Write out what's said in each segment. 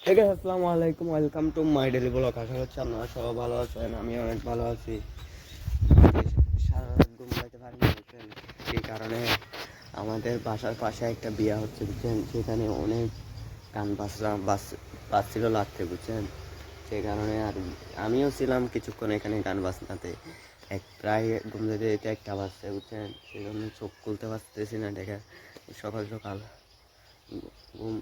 আসসালামু আলাইকুম, welcome to my daily blog. আশা করছি আপনারা সবাই ভালো আছেন। আমি অনেক ভালো আছি। সারা রাত ঘুম পাইতে পারিনি বুঝছেন। সেই কারণে আমাদের বাসার পাশে একটা বিয়ে হচ্ছে বুঝছেন। সেখানে অনেক গান বাজছিল লাগতে বুঝছেন। সেই কারণে আর আমিও ছিলাম কিছুক্ষণ এখানে গান বাজনাতে। প্রায় ঘুম যেতে যেতে একটা বাজছে বুঝছেন। সেই জন্য চোখ খুলতে পারতেছি না। দেখে সকাল সকাল ঘুম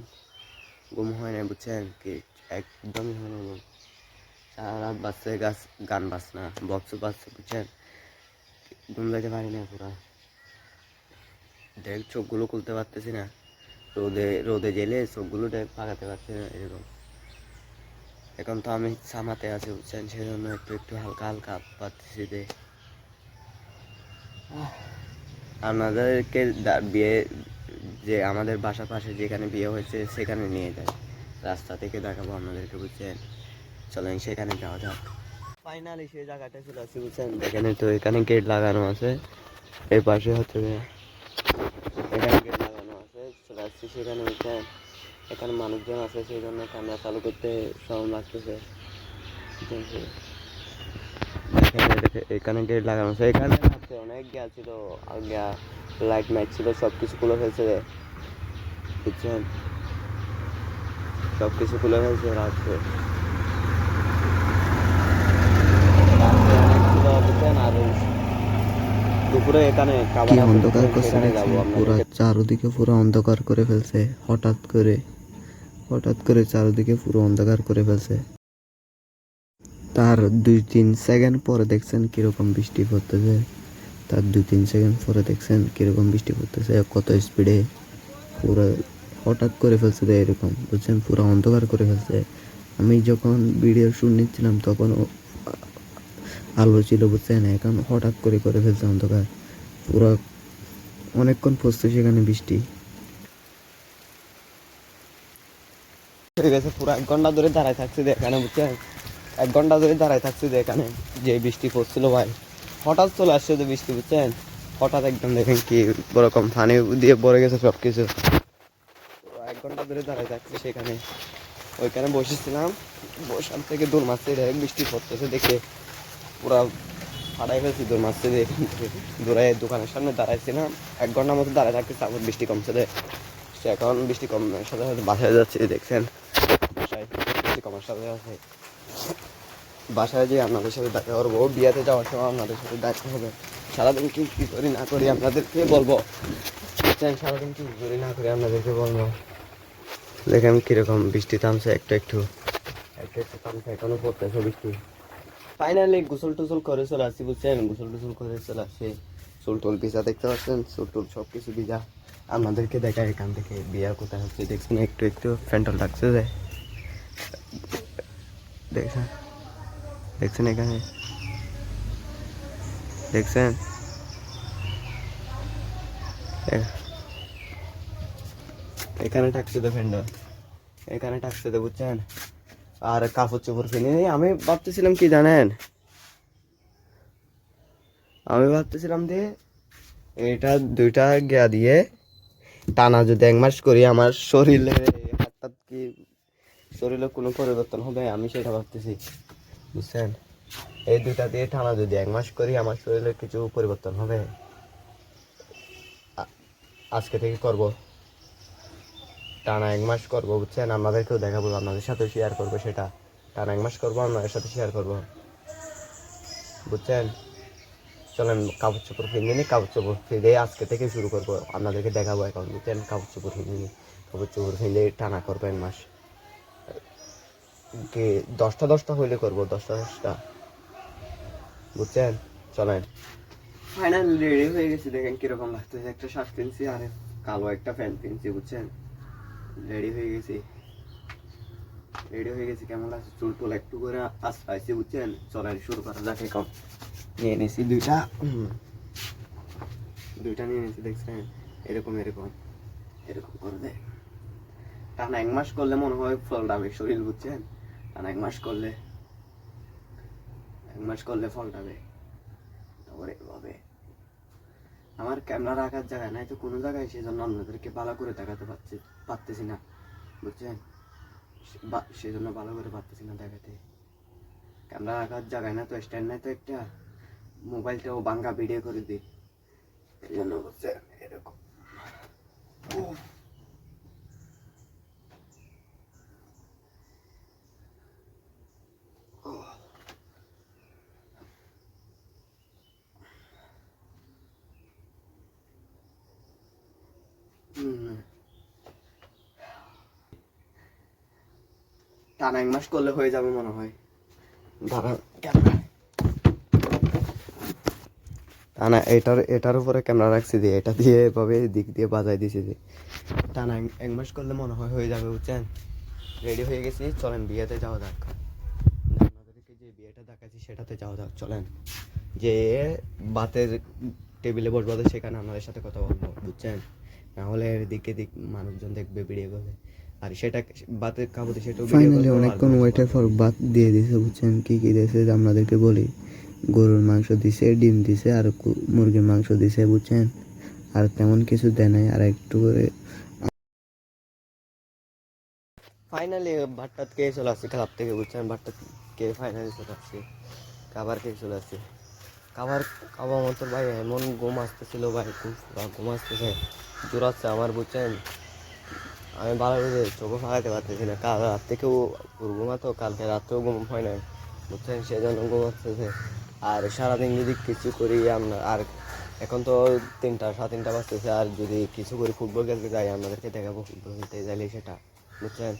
ঘুম হয় না বুঝছেন কি, একদমই হয় না ঘুম। সারা রাত বাজছে গান বাজনা বক্স বাজছে বুঝছেন। ঘুম যেতে পারি না পুরা। দেখ চোখগুলো খুলতে পারতেছি না। রোদে রোদে গেলে চোখগুলো দেখ পাকাতে পারছি না এরকম। এখন তো আমি সামাতে আছি বুঝছেন, সেই জন্য একটু একটু হালকা হালকা পাচ্ছি যে আপনাদেরকে বিয়ে যে আমাদের বাসার পাশে যেখানে বিয়ে হয়েছে সেখানে নিয়ে যায়, রাস্তা থেকে দেখাবো আপনাদেরকে বুঝছেন। চলেন সেখানে যাওয়া যাক। ফাইনালি সেই জায়গাটা চলে আসছি বুঝছেন। এখানে তো এখানে গেট লাগানো আছে, এই পাশে হচ্ছে এখানে গেট লাগানো আছে। চলে আসছি সেখানে বুঝছেন। এখানে মানুষজন আছে, সেই জন্য ক্যামেরা চালু করতে সময় লাগতেছে। এখানে গেট লাগানো আছে। এখানে রাত্রে অনেক গ্যাস ছিল, আর লাইট মাইট ছিল, সব কিছু খুলে ফেলছে বুঝছেন। সব কিছু খুলে ফেলছে রাত্রে। দুপুরে এখানে কি খাবার আছে অন্ধকার বুঝছেন, করছে সেখানে যাবো দেখছেন, পুরা আপনাদেরকে। চারদিকে পুরো অন্ধকার করে ফেলছে। হঠাৎ করে চারদিকে পুরো অন্ধকার করে ফেলছে। তার 2-3 সেকেন্ড পরে দেখছেন কিরকম বৃষ্টি পড়তেছে। তার 2-3 সেকেন্ড পরে দেখছেন কিরকম বৃষ্টি পড়তেছে, কত স্পিডে পুরো হঠাৎ করে ফেলছে। এরকম বুঝছেন, পুরো অন্ধকার করে ফেলছে। আমি যখন ভিডিও শুট নিচ্ছিলাম তখন আলো ছিল বুঝছেন, এখন হঠাৎ করে করে ফেলছে অন্ধকার পুরো। অনেকক্ষণ পড়ছে সেখানে বৃষ্টি। ঠিক আছে, পুরো 1 ঘন্টা ধরে দাঁড়ায় থাকছি এখানে বুঝছেন। 1 ঘন্টা ধরে দাঁড়ায় থাকছি এখানে, যে বৃষ্টি পড়ছিল ভাই। হঠাৎ চলে আসছে তো বৃষ্টি বুঝছেন। হঠাৎ একদম দেখেন কি ওরকম পানি দিয়ে ভরে গেছে সব কিছু। 1 ঘন্টা ধরে দাঁড়ায় থাকছি সেখানে। ওইখানে বসেছিলাম, বসার থেকে দৌড় মারছে, ডাইরেক্ট বৃষ্টি পড়তেছে দেখে পুরা ফাটাই ফেলছি। দৌড় মারছে যে এখান থেকে দৌড়াই দোকানের সামনে দাঁড়াইছিলাম। 1 ঘন্টার মতো দাঁড়ায় থাকতে, তারপর বৃষ্টি কমছে সে এখন বৃষ্টি কমার সাথে সাথে বাসায় যাচ্ছে দেখছেন। বাসায় বৃষ্টি কমার সাথে সাথে বাসায় যে আপনাদের সাথে দেখা করবো। বিয়েতে যাওয়ার সময় আপনাদের সাথে দেখা হবে। সারাদিন কি কী করি না করি আপনাদেরকে বলবো বুঝছেন। সারাদিন কি করি না করি আপনাদেরকে বলবো। দেখেন কিরকম বৃষ্টি থামছে, একটু একটু থামছে, এখনো পড়তেছে বৃষ্টি। ফাইনালি গোসল টোসল করে চলে আসছি বুঝছেন। গোসল টোসল করে চলে আসছে। চুল টুল ভিজা দেখতে পাচ্ছেন, চুল টুল সব কিছু ভিজা। আপনাদেরকে দেখায় এখান থেকে বিয়া কোথায় হচ্ছে দেখছেন। একটু একটু ফ্যান্টল লাগছে যে দেখছেন, দেখছেন এখানে দেখছেন। এখানে থাকছে তো ফ্যান্ডল, এখানে থাকছে তো বুঝছেন। আর কাপড় চোপড় কিনে আমি ভাবতেছিলাম কি জানেন, আমি ভাবতেছিলাম যে এটা 2টা গিয়া দিয়ে টানা যদি 1 মাস করি, আমার শরীরে হঠাৎ কি শরীরে কোনো পরিবর্তন হবে, আমি সেটা ভাবতেছি বুঝছেন। এই 2টা দিয়ে টানা যদি 1 মাস করি, আমার শরীরে কিছু পরিবর্তন হবে। আজকে থেকে করব, টানা 1 মাস করবো বুঝছেন। আপনাদেরকেও দেখাবো, আপনাদের সাথে শেয়ার করবো সেটা। টানা 1 মাস করবো, আপনাদের সাথে শেয়ার করবো বুঝছেন। চলেন কাপড় চোপড় কিনে নিই, কাপড় চোপড় কিনে আজকে থেকে শুরু করবো, আপনাদেরকে দেখাবো এখন বুঝছেন। কাপড় চোপড় কিনে নিই, কাপড় চোপড় কিনে টানা করবো 1 মাস। কি 10টা হইলে করবো, 10টা বুঝছেন। চলেন ফাইনাল রেডি হয়ে গেছি, দেখেন কিরকম লাগতেছে। একটা শার্ট কিনছি আর কালো একটা প্যান্ট কিনছি বুঝছেন। রেডি হয়ে গেছি, কেমন লাগছে। চুল টুল একটু করে আশ্রাইছি বুঝছেন। চলেন শুরু করা যাক এখন। নিয়ে নিয়েছি 2টা নিয়ে নিয়েছি দেখছেন। এরকম এরকম এরকম করলে টানা 1 মাস করলে মনে হয় ফলটাবে শরীর বুঝছেন। টানা 1 মাস করলে ফলটাবে। তারপরে এভাবে আমার ক্যামেরা রাখার জায়গা নাই তো কোনো জায়গায়, সেই জন্য আপনাদেরকে ভালো করে দেখাতে পারতেছি না বুঝছেন। সেই জন্য ভালো করে পারতেছি না দেখাতে। ক্যামেরা রাখার জায়গায় না তো, স্ট্যান্ড নাই তো একটা, মোবাইলটাও বাঙ্গা ভিডিও করে দিই, এই জন্য হচ্ছে এরকম। উফ। টানা 1 মাস করলে হয়ে যাবে মনে হয়। দাঁড়া ক্যামেরা টানা এটার উপরে ক্যামেরা রাখছি দিয়ে, এটা দিয়ে এভাবে দিক দিয়ে বাজাই দিছি দিয়ে টানা 1 মাস করলে মনে হয় হয়ে যাবে, বুঝছেন। রেডি হয়ে গেছি, চলেন বিয়েতে যাওয়া যাক। আপনাদেরকে যে বিয়েটা দেখাচ্ছি সেটাতে যাওয়া যাক, চলেন। যে বাতের টেবিলে বসবাতে সেখানে আপনাদের সাথে কথা বলবো, বুঝছেন। না হলে দিকে দিক মানুষজন দেখবে ভিডিও করবে, আর সেটা বাতের খাবোতে সেটাও ফাইনালি অনেকক্ষণ ওয়েটের পর ভাত দিয়ে দিছে, বুঝছেন। কি কি দিয়েছে আপনাদেরকে বলি। গরুর মাংস দিছে, ডিম দিছে, আর মুরগির মাংস দিছে, বুঝছেন। আর তেমন কিছু দেয় নাই, আর একটু করে ফাইনালি ভাতটা খেয়ে চলে আসছি ক্লাব থেকে, বুঝছেন। ভাতটা খেয়ে ফাইনালি চলে আসছি, খাবার খেয়ে চলে আসছি। খাবার খাওয়া মতো ভাই এমন ঘুম আসতেছিল ভাই, খুব ঘুম আসতেছে, জোরাচ্ছে আমার, বুঝছেন। আমি ভালো করে চোখও ফাঁকাতে পারতেছি না, কাল রাত থেকেও ঘুমাতো, কালকে রাত্রেও ঘুম হয় নাই, বুঝছেন। সেজন্য ঘুম আসতেছে। আর সারাদিন যদি কিছু করি আমরা, আর এখন তো 3টা 3:30 বাজতেছে, আর যদি কিছু করি ফুটবল খেলতে যাই, আপনাদেরকে দেখাবো ফুটবল খেলতে যাইলে সেটা, বুঝছেন।